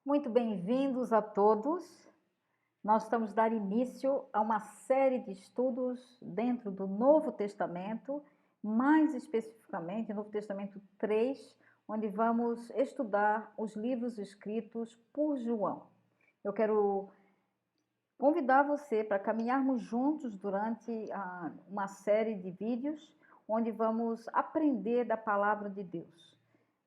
Muito bem-vindos a todos. Nós estamos dando início a uma série de estudos dentro do Novo Testamento, mais especificamente Novo Testamento 3, onde vamos estudar os livros escritos por João. Eu quero convidar você para caminharmos juntos durante uma série de vídeos, onde vamos aprender da palavra de Deus.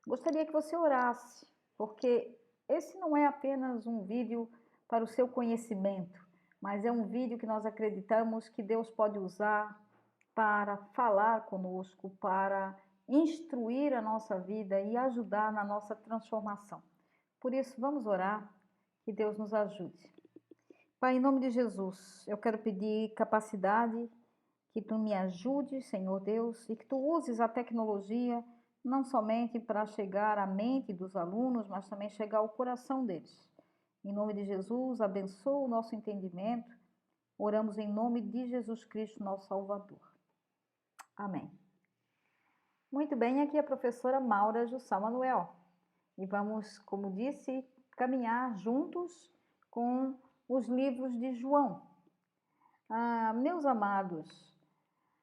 Gostaria que você orasse, porque esse não é apenas um vídeo para o seu conhecimento, mas é um vídeo que nós acreditamos que Deus pode usar para falar conosco, para instruir a nossa vida e ajudar na nossa transformação. Por isso, vamos orar, que Deus nos ajude. Pai, em nome de Jesus, eu quero pedir capacidade, que tu me ajudes, Senhor Deus, e que tu uses a tecnologia não somente para chegar à mente dos alunos, mas também chegar ao coração deles. Em nome de Jesus, abençoa o nosso entendimento. Oramos em nome de Jesus Cristo, nosso Salvador. Amém. Muito bem, aqui é a professora Maura Jussá Manuel. E vamos, como disse, caminhar juntos com os livros de João. Meus amados,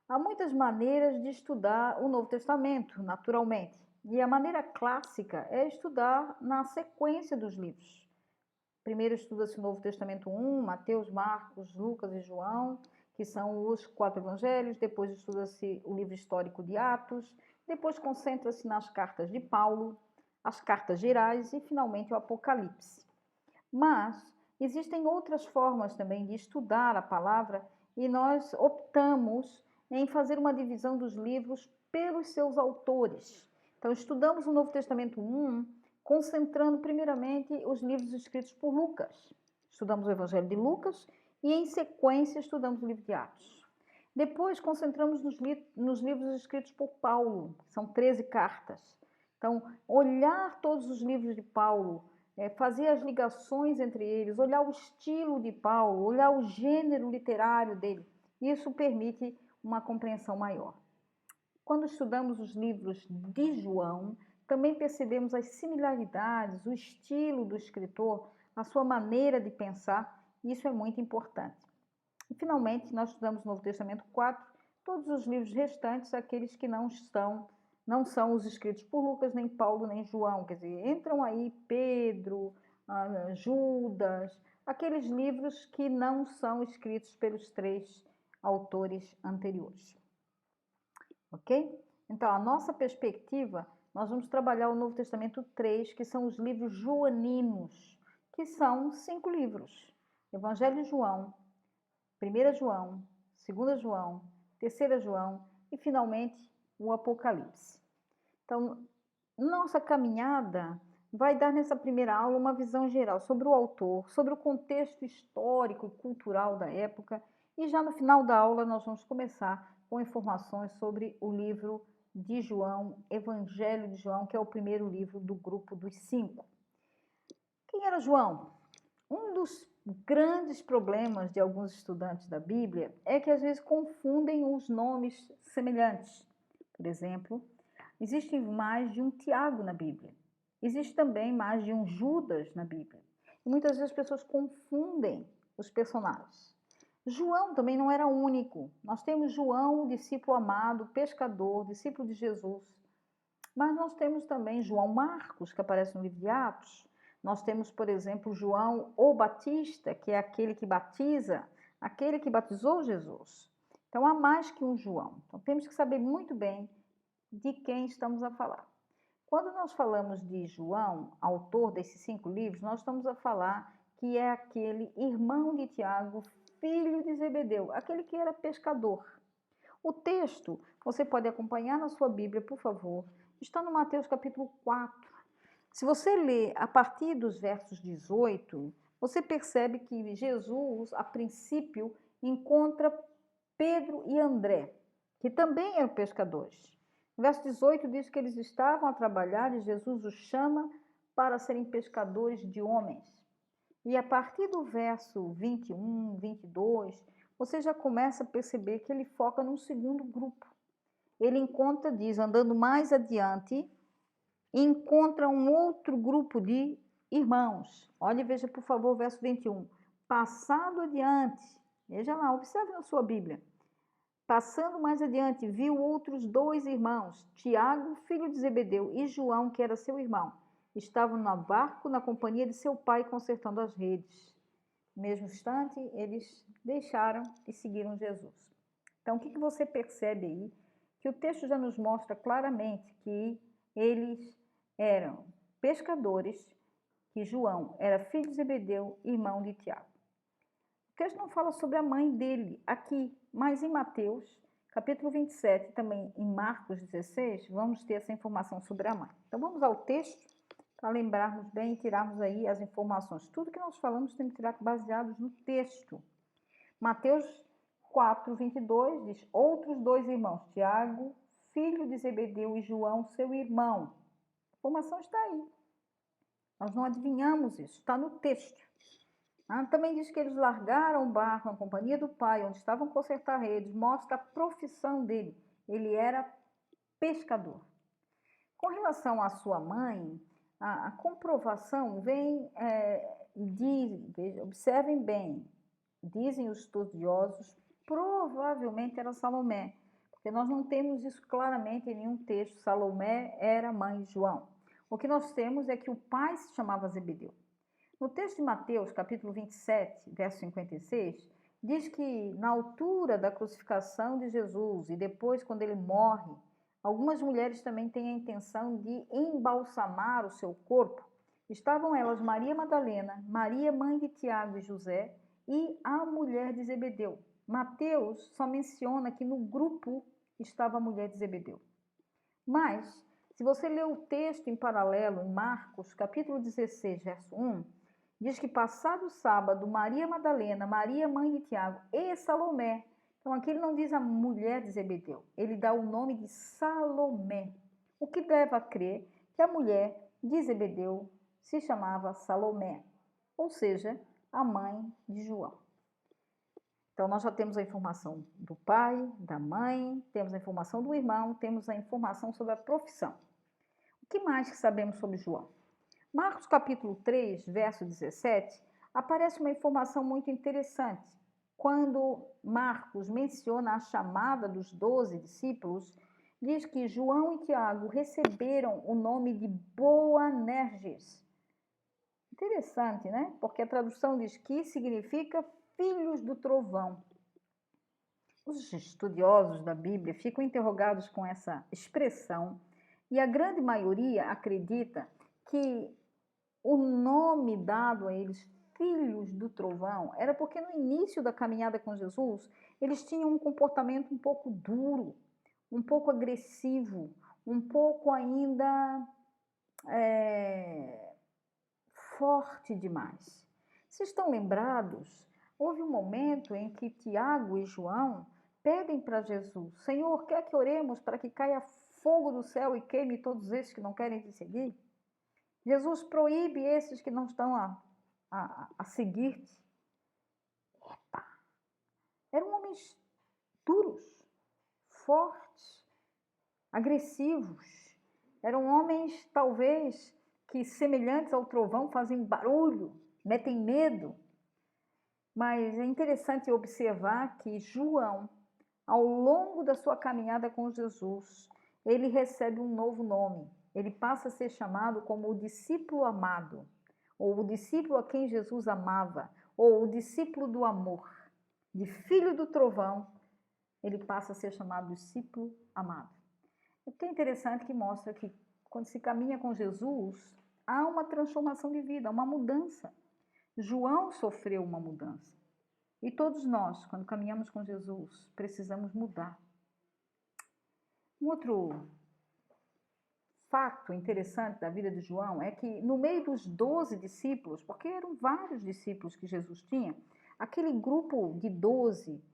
há muitas maneiras de estudar o Novo Testamento, naturalmente. E a maneira clássica é estudar na sequência dos livros. Primeiro estuda-se o Novo Testamento 1, Mateus, Marcos, Lucas e João, que são os 4 evangelhos. Depois estuda-se o livro histórico de Atos. Depois concentra-se nas cartas de Paulo, as cartas gerais e, finalmente, o Apocalipse. Mas existem outras formas também de estudar a palavra e nós optamos em fazer uma divisão dos livros pelos seus autores. Então, estudamos o Novo Testamento 1, concentrando primeiramente os livros escritos por Lucas. Estudamos o Evangelho de Lucas e, em sequência, estudamos o livro de Atos. Depois, concentramos nos livros escritos por Paulo, que são 13 cartas. Então, olhar todos os livros de Paulo, fazer as ligações entre eles, olhar o estilo de Paulo, olhar o gênero literário dele, isso permite uma compreensão maior. Quando estudamos os livros de João, também percebemos as similaridades, o estilo do escritor, a sua maneira de pensar, e isso é muito importante. E, finalmente, nós estudamos o Novo Testamento 4, todos os livros restantes, aqueles que não são os escritos por Lucas, nem Paulo, nem João, quer dizer, entram aí Pedro, Judas, aqueles livros que não são escritos pelos 3 autores anteriores. Ok? Então, a nossa perspectiva, nós vamos trabalhar o Novo Testamento 3, que são os livros joaninos, que são 5 livros. Evangelho de João, 1 João, 2 João, 3 João e, finalmente, o Apocalipse. Então, nossa caminhada vai dar nessa primeira aula uma visão geral sobre o autor, sobre o contexto histórico e cultural da época, e já no final da aula nós vamos começar com informações sobre o livro de João, Evangelho de João, que é o primeiro livro do grupo dos 5. Quem era João? Um dos grandes problemas de alguns estudantes da Bíblia é que às vezes confundem os nomes semelhantes. Por exemplo, existe mais de um Tiago na Bíblia. Existe também mais de um Judas na Bíblia. E muitas vezes as pessoas confundem os personagens. João também não era único. Nós temos João, discípulo amado, pescador, discípulo de Jesus. Mas nós temos também João Marcos, que aparece no livro de Atos. Nós temos, por exemplo, João o Batista, que é aquele que batiza, aquele que batizou Jesus. Então, há mais que um João. Então, temos que saber muito bem de quem estamos a falar. Quando nós falamos de João, autor desses 5 livros, nós estamos a falar que é aquele irmão de Tiago, filho de Zebedeu, aquele que era pescador. O texto, você pode acompanhar na sua Bíblia, por favor, está no Mateus capítulo 4. Se você ler a partir dos versos 18, você percebe que Jesus, a princípio, encontra Pedro e André, que também eram pescadores. No verso 18 diz que eles estavam a trabalhar e Jesus os chama para serem pescadores de homens. E a partir do verso 21, 22, você já começa a perceber que ele foca num segundo grupo. Ele encontra, diz, andando mais adiante, encontra um outro grupo de irmãos. Olha e veja, por favor, o verso 21. Passado adiante, veja lá, observe na sua Bíblia. Passando mais adiante, viu outros 2 irmãos, Tiago, filho de Zebedeu, e João, que era seu irmão. Estavam no barco na companhia de seu pai, consertando as redes. No mesmo instante, eles deixaram e seguiram Jesus. Então, o que você percebe aí? Que o texto já nos mostra claramente que eles eram pescadores, que João era filho de Zebedeu, irmão de Tiago. O texto não fala sobre a mãe dele aqui, mas em Mateus, capítulo 27, também em Marcos 16, vamos ter essa informação sobre a mãe. Então vamos ao texto para lembrarmos bem e tirarmos aí as informações. Tudo que nós falamos tem que tirar baseados no texto. Mateus 4, 22 diz: outros 2 irmãos, Tiago, filho de Zebedeu, e João, seu irmão. A informação está aí. Nós não adivinhamos isso, está no texto. Também diz que eles largaram o barco na companhia do pai, onde estavam consertar redes, mostra a profissão dele. Ele era pescador. Com relação à sua mãe, a comprovação vem, observem bem, dizem os estudiosos, provavelmente era Salomé, porque nós não temos isso claramente em nenhum texto. Salomé era mãe de João. O que nós temos é que o pai se chamava Zebedeu. No texto de Mateus, capítulo 27, verso 56, diz que na altura da crucificação de Jesus e depois quando ele morre, algumas mulheres também têm a intenção de embalsamar o seu corpo. Estavam elas Maria Madalena, Maria, mãe de Tiago e José, e a mulher de Zebedeu. Mateus só menciona que no grupo estava a mulher de Zebedeu. Mas, se você ler o texto em paralelo, em Marcos, capítulo 16, verso 1, diz que passado o sábado, Maria Madalena, Maria, mãe de Tiago e Salomé. Então, aqui ele não diz a mulher de Zebedeu, ele dá o nome de Salomé. O que leva a crer que a mulher de Zebedeu se chamava Salomé, ou seja, a mãe de João. Então, nós já temos a informação do pai, da mãe, temos a informação do irmão, temos a informação sobre a profissão. O que mais que sabemos sobre João? Marcos capítulo 3, verso 17, aparece uma informação muito interessante. Quando Marcos menciona a chamada dos 12 discípulos, diz que João e Tiago receberam o nome de Boanerges. Interessante, né? Porque a tradução diz que significa filhos do trovão. Os estudiosos da Bíblia ficam interrogados com essa expressão e a grande maioria acredita que o nome dado a eles, filhos do trovão, era porque no início da caminhada com Jesus, eles tinham um comportamento um pouco duro, um pouco agressivo, um pouco ainda forte demais. Vocês estão lembrados? Houve um momento em que Tiago e João pedem para Jesus: Senhor, quer que oremos para que caia fogo do céu e queime todos esses que não querem te seguir? Jesus proíbe esses que não estão a seguir-te. Eram homens duros, fortes, agressivos. Eram homens, talvez, que semelhantes ao trovão fazem barulho, metem medo. Mas é interessante observar que João, ao longo da sua caminhada com Jesus, ele recebe um novo nome. Ele passa a ser chamado como o discípulo amado, ou o discípulo a quem Jesus amava, ou o discípulo do amor. De filho do trovão, ele passa a ser chamado discípulo amado. O que é interessante que mostra que quando se caminha com Jesus, há uma transformação de vida, uma mudança. João sofreu uma mudança. E todos nós, quando caminhamos com Jesus, precisamos mudar. Um outro fato interessante da vida de João é que no meio dos 12 discípulos, porque eram vários discípulos que Jesus tinha, aquele grupo de 12,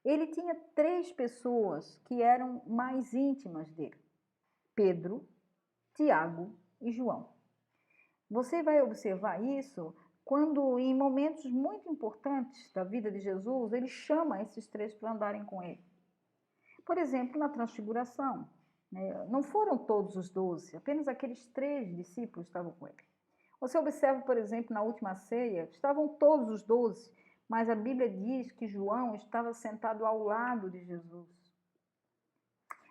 ele tinha 3 pessoas que eram mais íntimas dele: Pedro, Tiago e João. Você vai observar isso quando, em momentos muito importantes da vida de Jesus, ele chama esses 3 para andarem com ele. Por exemplo, na transfiguração, não foram todos os 12, apenas aqueles 3 discípulos estavam com ele. Você observa, por exemplo, na última ceia, estavam todos os 12, mas a Bíblia diz que João estava sentado ao lado de Jesus.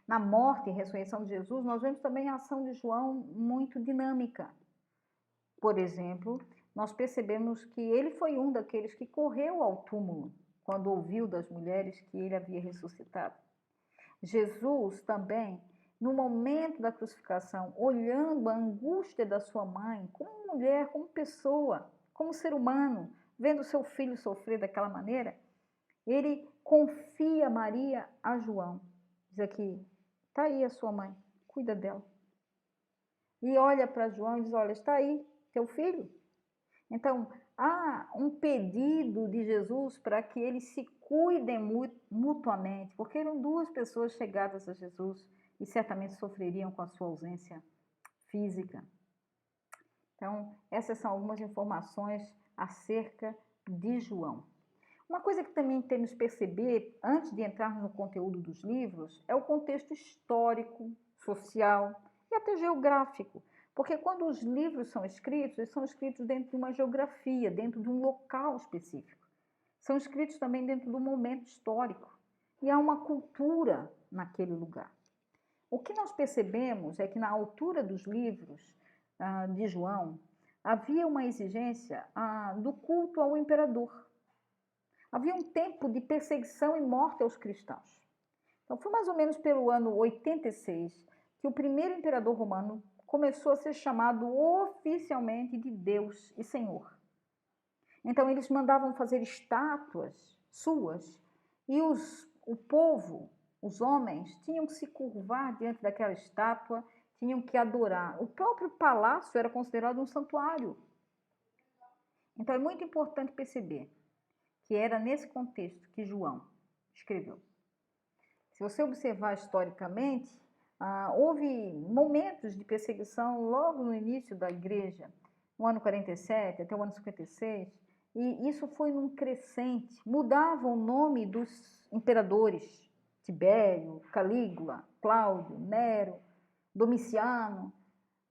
Na morte e ressurreição de Jesus, nós vemos também a ação de João muito dinâmica. Por exemplo, nós percebemos que ele foi um daqueles que correu ao túmulo quando ouviu das mulheres que ele havia ressuscitado. Jesus também, no momento da crucificação, olhando a angústia da sua mãe, como mulher, como pessoa, como ser humano, vendo seu filho sofrer daquela maneira, ele confia Maria a João. Diz aqui, está aí a sua mãe, cuida dela. E olha para João e diz, olha, está aí teu filho. Então, há um pedido de Jesus para que eles se cuidem mutuamente, porque eram duas pessoas chegadas a Jesus e certamente sofreriam com a sua ausência física. Então, essas são algumas informações acerca de João. Uma coisa que também temos que perceber, antes de entrarmos no conteúdo dos livros, é o contexto histórico, social e até geográfico. Porque quando os livros são escritos, eles são escritos dentro de uma geografia, dentro de um local específico. São escritos também dentro de um momento histórico. E há uma cultura naquele lugar. O que nós percebemos é que na altura dos livros de João, havia uma exigência do culto ao imperador. Havia um tempo de perseguição e morte aos cristãos. Então, foi mais ou menos pelo ano 86 que o primeiro imperador romano começou a ser chamado oficialmente de Deus e Senhor. Então, eles mandavam fazer estátuas suas e o povo, os homens, tinham que se curvar diante daquela estátua, tinham que adorar. O próprio palácio era considerado um santuário. Então, é muito importante perceber que era nesse contexto que João escreveu. Se você observar historicamente, houve momentos de perseguição logo no início da igreja, no ano 47 até o ano 56, e isso foi num crescente. Mudava o nome dos imperadores, Tibério, Calígula, Cláudio, Nero, Domiciano,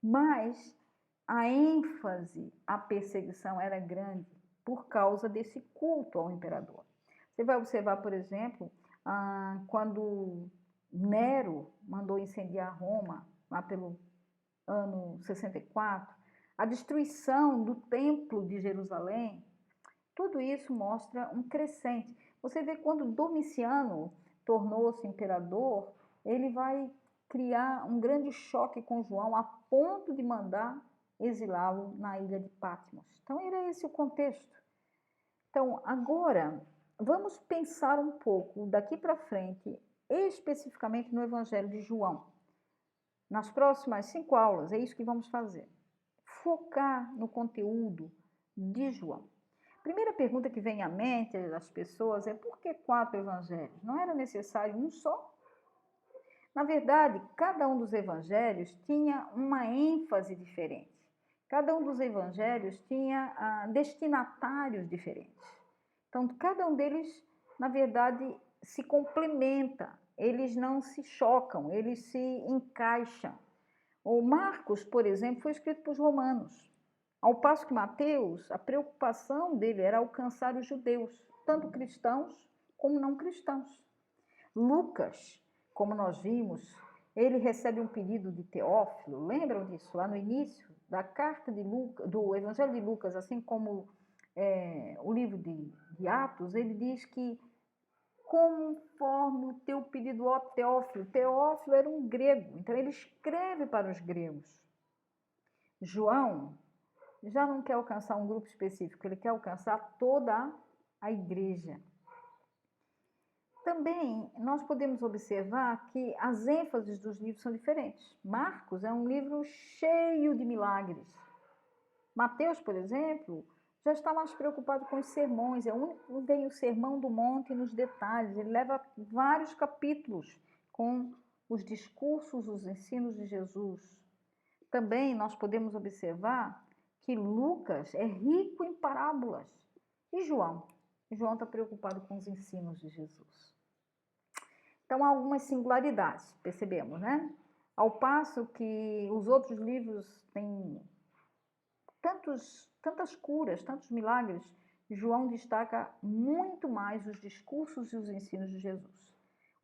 mas a ênfase à perseguição era grande por causa desse culto ao imperador. Você vai observar, por exemplo, quando Nero mandou incendiar Roma, lá pelo ano 64, a destruição do templo de Jerusalém, tudo isso mostra um crescente. Você vê quando Domiciano tornou-se imperador, ele vai criar um grande choque com João a ponto de mandar exilá-lo na ilha de Patmos. Então, era esse o contexto. Então, agora, vamos pensar um pouco daqui para frente, especificamente no Evangelho de João. Nas próximas 5 aulas, é isso que vamos fazer. Focar no conteúdo de João. Primeira pergunta que vem à mente das pessoas é por que 4 evangelhos? Não era necessário um só? Na verdade, cada um dos evangelhos tinha uma ênfase diferente. Cada um dos evangelhos tinha destinatários diferentes. Então, cada um deles, na verdade, se complementa. Eles não se chocam, eles se encaixam. O Marcos, por exemplo, foi escrito por romanos. Ao passo que Mateus, a preocupação dele era alcançar os judeus, tanto cristãos como não cristãos. Lucas, como nós vimos, ele recebe um pedido de Teófilo, lembram disso? Lá no início da carta de Lucas, do Evangelho de Lucas, assim como o livro de Atos, ele diz que conforme o teu pedido, ó Teófilo. Teófilo era um grego, então ele escreve para os gregos. João já não quer alcançar um grupo específico, ele quer alcançar toda a igreja. Também nós podemos observar que as ênfases dos livros são diferentes. Marcos é um livro cheio de milagres. Mateus, por exemplo, já está mais preocupado com os sermões, é o único que vem o Sermão do Monte nos detalhes, ele leva vários capítulos com os discursos, os ensinos de Jesus. Também nós podemos observar que Lucas é rico em parábolas. E João? João está preocupado com os ensinos de Jesus. Então, há algumas singularidades, percebemos, né? Ao passo que os outros livros têm tantas curas, tantos milagres, João destaca muito mais os discursos e os ensinos de Jesus.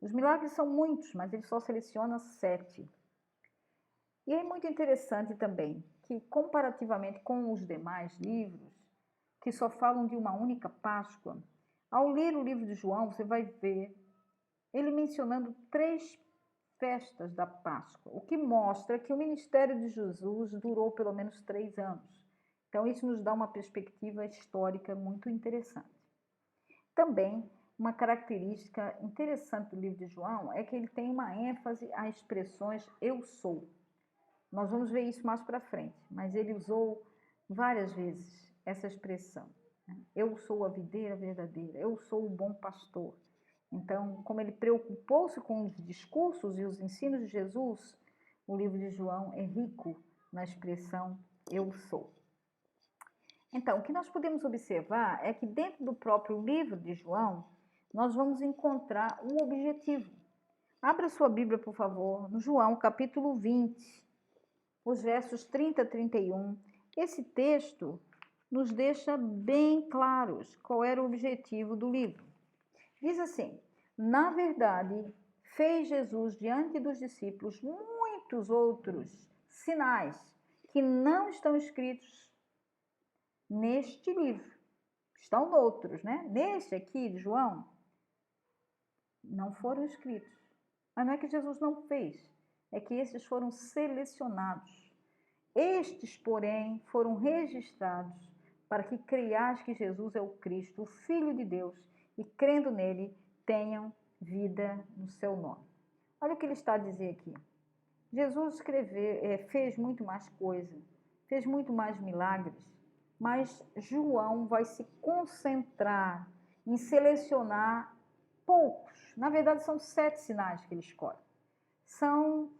Os milagres são muitos, mas ele só seleciona 7. E é muito interessante também que, comparativamente com os demais livros, que só falam de uma única Páscoa, ao ler o livro de João, você vai ver ele mencionando 3 festas da Páscoa, o que mostra que o ministério de Jesus durou pelo menos 3 anos. Então, isso nos dá uma perspectiva histórica muito interessante. Também, uma característica interessante do livro de João é que ele tem uma ênfase às expressões eu sou. Nós vamos ver isso mais para frente, mas ele usou várias vezes essa expressão. Eu sou a videira verdadeira, eu sou o bom pastor. Então, como ele preocupou-se com os discursos e os ensinos de Jesus, o livro de João é rico na expressão eu sou. Então, o que nós podemos observar é que dentro do próprio livro de João, nós vamos encontrar um objetivo. Abra sua Bíblia, por favor, no João, capítulo 20, os versos 30 a 31. Esse texto nos deixa bem claros qual era o objetivo do livro. Diz assim: na verdade, fez Jesus diante dos discípulos muitos outros sinais que não estão escritos neste livro. Estão noutros, né? Neste aqui de João, não foram escritos. Mas não é que Jesus não fez, é que esses foram selecionados. Estes, porém, foram registrados para que creias que Jesus é o Cristo, o Filho de Deus, e crendo nele, tenham vida no seu nome. Olha o que ele está a dizer aqui. Jesus fez muito mais coisa, fez muito mais milagres, mas João vai se concentrar em selecionar poucos. Na verdade, são 7 sinais que ele escolhe. São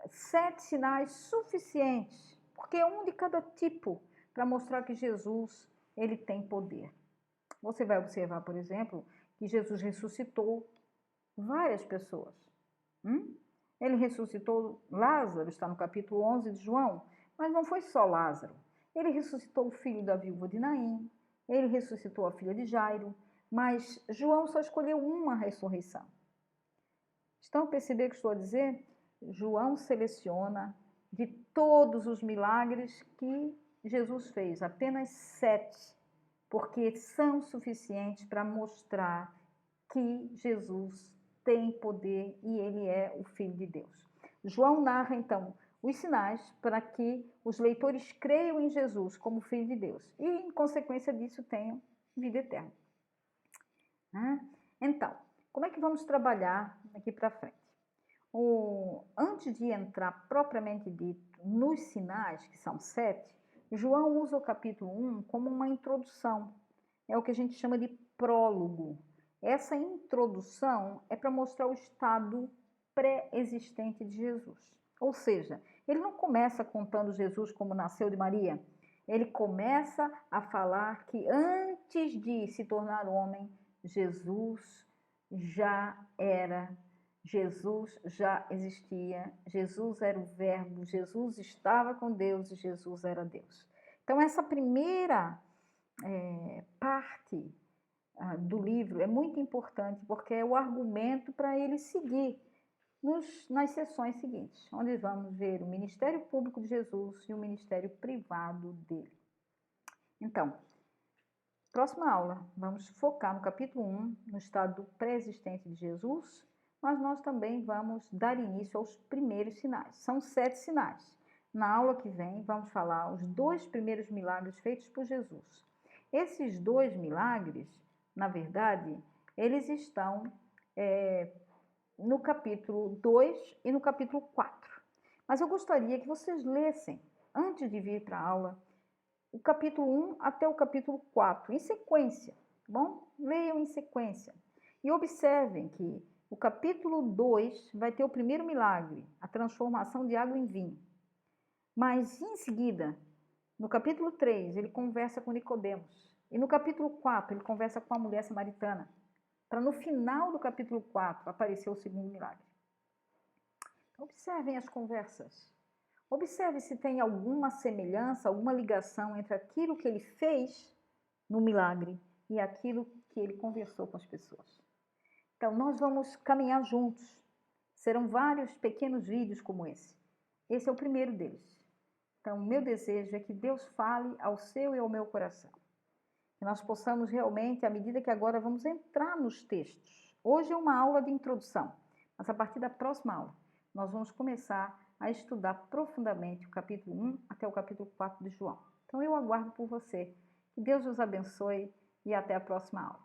7 sinais suficientes, porque é um de cada tipo, para mostrar que Jesus ele tem poder. Você vai observar, por exemplo, que Jesus ressuscitou várias pessoas. Ele ressuscitou Lázaro, está no capítulo 11 de João, mas não foi só Lázaro. Ele ressuscitou o filho da viúva de Naim, ele ressuscitou a filha de Jairo, mas João só escolheu uma ressurreição. Estão a perceber o que estou a dizer? João seleciona de todos os milagres que Jesus fez, apenas 7, porque são suficientes para mostrar que Jesus tem poder e ele é o Filho de Deus. João narra, então, os sinais para que os leitores creiam em Jesus como Filho de Deus e, em consequência disso, tenham vida eterna. Então, como é que vamos trabalhar daqui para frente? Antes de entrar propriamente dito nos sinais, que são 7, João usa o capítulo 1 como uma introdução. É o que a gente chama de prólogo. Essa introdução é para mostrar o estado pré-existente de Jesus. Ou seja, ele não começa contando Jesus como nasceu de Maria. Ele começa a falar que antes de se tornar homem, Jesus já era, Jesus já existia, Jesus era o Verbo, Jesus estava com Deus e Jesus era Deus. Então, essa primeira parte do livro é muito importante, porque é o argumento para ele seguir nas sessões seguintes, onde vamos ver o ministério público de Jesus e o ministério privado dele. Então, próxima aula, vamos focar no capítulo 1, no estado pré-existente de Jesus, mas nós também vamos dar início aos primeiros sinais. São 7 sinais. Na aula que vem, vamos falar os 2 primeiros milagres feitos por Jesus. Esses 2 milagres, na verdade, eles estão no capítulo 2 e no capítulo 4. Mas eu gostaria que vocês lessem, antes de vir para a aula, o capítulo 1 até o capítulo 4, em sequência, tá bom? Leiam em sequência. E observem que o capítulo 2 vai ter o primeiro milagre, a transformação de água em vinho. Mas, em seguida, no capítulo 3, ele conversa com Nicodemos. E no capítulo 4, ele conversa com a mulher samaritana. Para no final do capítulo 4 aparecer o segundo milagre. Então, observem as conversas. Observe se tem alguma semelhança, alguma ligação entre aquilo que ele fez no milagre e aquilo que ele conversou com as pessoas. Então, nós vamos caminhar juntos. Serão vários pequenos vídeos como esse. Esse é o primeiro deles. Então, o meu desejo é que Deus fale ao seu e ao meu coração. Que nós possamos realmente, à medida que agora vamos entrar nos textos. Hoje é uma aula de introdução, mas a partir da próxima aula, nós vamos começar a estudar profundamente o capítulo 1 até o capítulo 4 de João. Então, eu aguardo por você. Que Deus os abençoe e até a próxima aula.